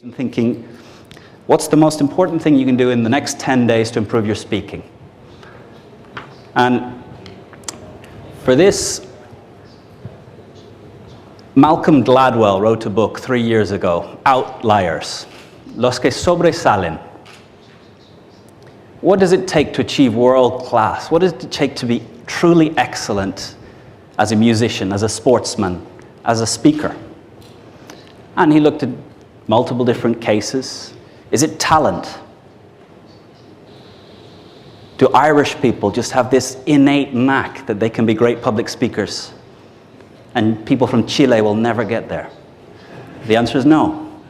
and thinking, what's the most important thing you can do in the next 10 days to improve your speaking? And for this, Malcolm Gladwell wrote a book 3 years ago, Outliers, Los que sobresalen. What does it take to achieve world class? What does it take to be truly excellent as a musician, as a sportsman, as a speaker? And he looked at multiple different cases. Is it talent? Do Irish people just have this innate knack that they can be great public speakers? And people from Chile will never get there? The answer is no.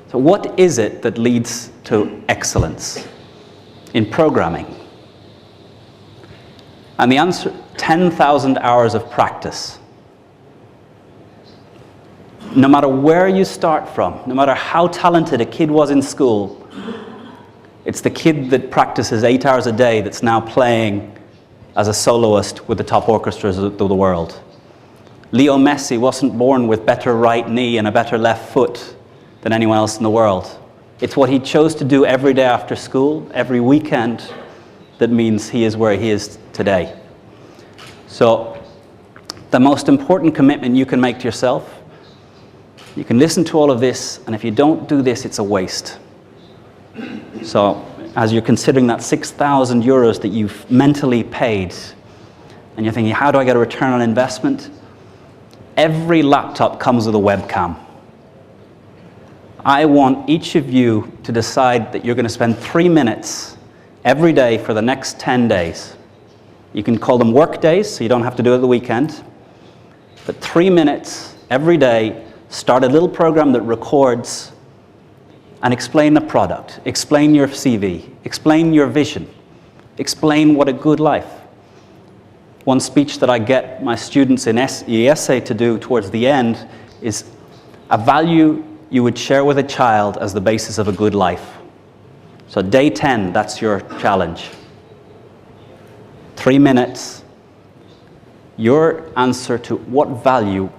So what is it that leads to excellence in programming? And the answer, 10,000 hours of practice. No matter where you start from, no matter how talented a kid was in school, it's the kid that practices 8 hours a day that's now playing as a soloist with the top orchestras of the world. Leo Messi wasn't born with better right knee and a better left foot than anyone else in the world. It's what he chose to do every day after school, every weekend, that means he is where he is today. So the most important commitment you can make to yourself, you can listen to all of this, and if you don't do this, it's a waste. So as you're considering that 6,000 euros that you've mentally paid, and you're thinking, how do I get a return on investment? Every laptop comes with a webcam. I want each of you to decide that you're going to spend 3 minutes every day for the next 10 days. You can call them work days, so you don't have to do it the weekend. But 3 minutes every day, start a little program that records and explain the product, explain your CV, explain your vision, explain what a good life. One speech that I get my students in IESE to do towards the end is a value you would share with a child as the basis of a good life. So day 10, that's your challenge. 3 minutes, your answer to what value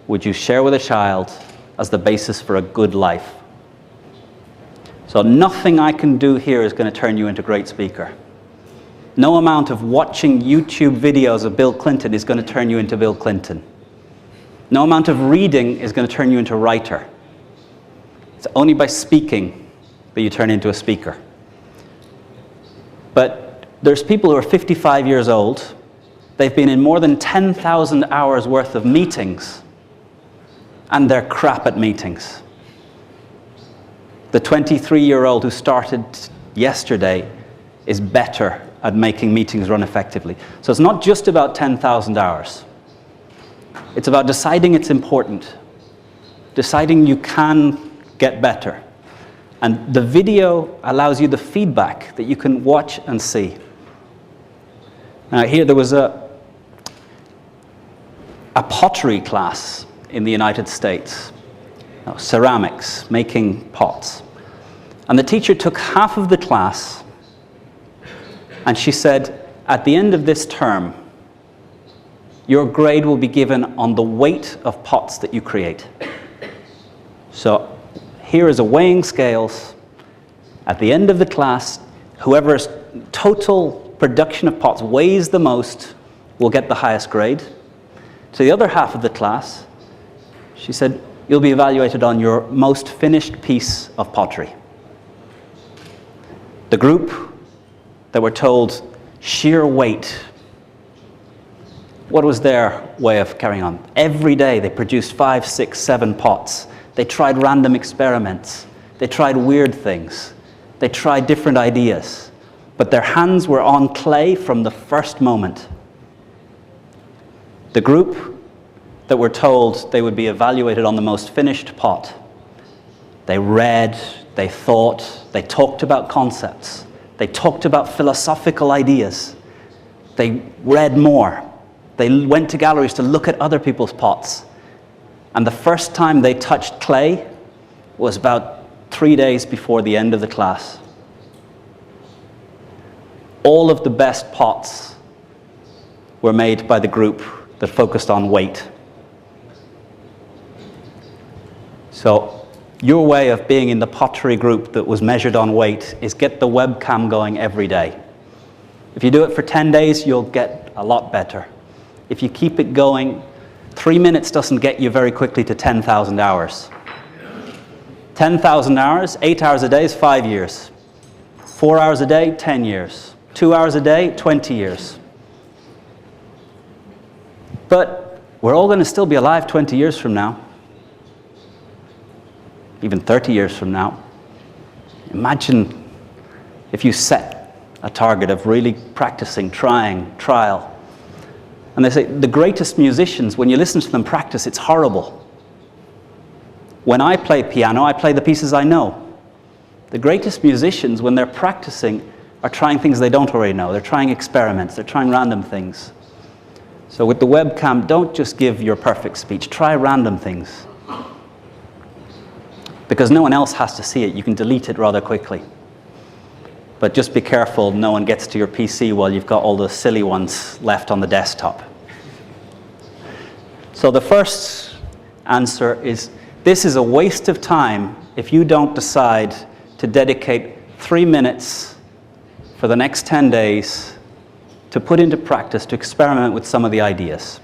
would you share with a child as the basis for a good life? So nothing I can do here is going to turn you into a great speaker. No amount of watching YouTube videos of Bill Clinton is going to turn you into Bill Clinton. No amount of reading is going to turn you into a writer. It's only by speaking that you turn into a speaker. But there's people who are 55 years old. They've been in more than 10,000 hours worth of meetings, and they're crap at meetings. The 23-year-old who started yesterday is better at making meetings run effectively. So it's not just about 10,000 hours. It's about deciding it's important, deciding you can get better. And the video allows you the feedback that you can watch and see. Now here there was a pottery class in the United States, ceramics, making pots. And the teacher took half of the class and she said, at the end of this term, your grade will be given on the weight of pots that you create. So here is a weighing scales. At the end of the class, whoever's total production of pots weighs the most will get the highest grade. To the other half of the class, she said, you'll be evaluated on your most finished piece of pottery. The group that were told sheer weight, what was their way of carrying on? Every day they produced 5, 6, 7 pots. They tried random experiments. They tried weird things. They tried different ideas. But their hands were on clay from the first moment. The group that were told they would be evaluated on the most finished pot, they read, they thought, they talked about concepts. They talked about philosophical ideas. They read more. They went to galleries to look at other people's pots. And the first time they touched clay was about 3 days before the end of the class. All of the best pots were made by the group that focused on weight. So Your way of being in the pottery group that was measured on weight is get the webcam going every day. If you do it for 10 days, you'll get a lot better. If you keep it going, 3 minutes doesn't get you very quickly to 10,000 hours. 10,000 hours, 8 hours a day is 5 years. 4 hours a day, 10 years. 2 hours a day, 20 years. But we're all going to still be alive 20 years from now. Even 30 years from now. Imagine if you set a target of really practicing, trying, trial. And they say the greatest musicians, when you listen to them practice, it's horrible. When I play piano, I play the pieces I know. The greatest musicians, when they're practicing, are trying things they don't already know. They're trying experiments. They're trying random things. So with the webcam, don't just give your perfect speech. Try random things. Because no one else has to see it. You can delete it rather quickly. But just be careful no one gets to your PC while you've got all the silly ones left on the desktop. So the first answer is, this is a waste of time if you don't decide to dedicate 3 minutes for the next 10 days to put into practice, to experiment with some of the ideas.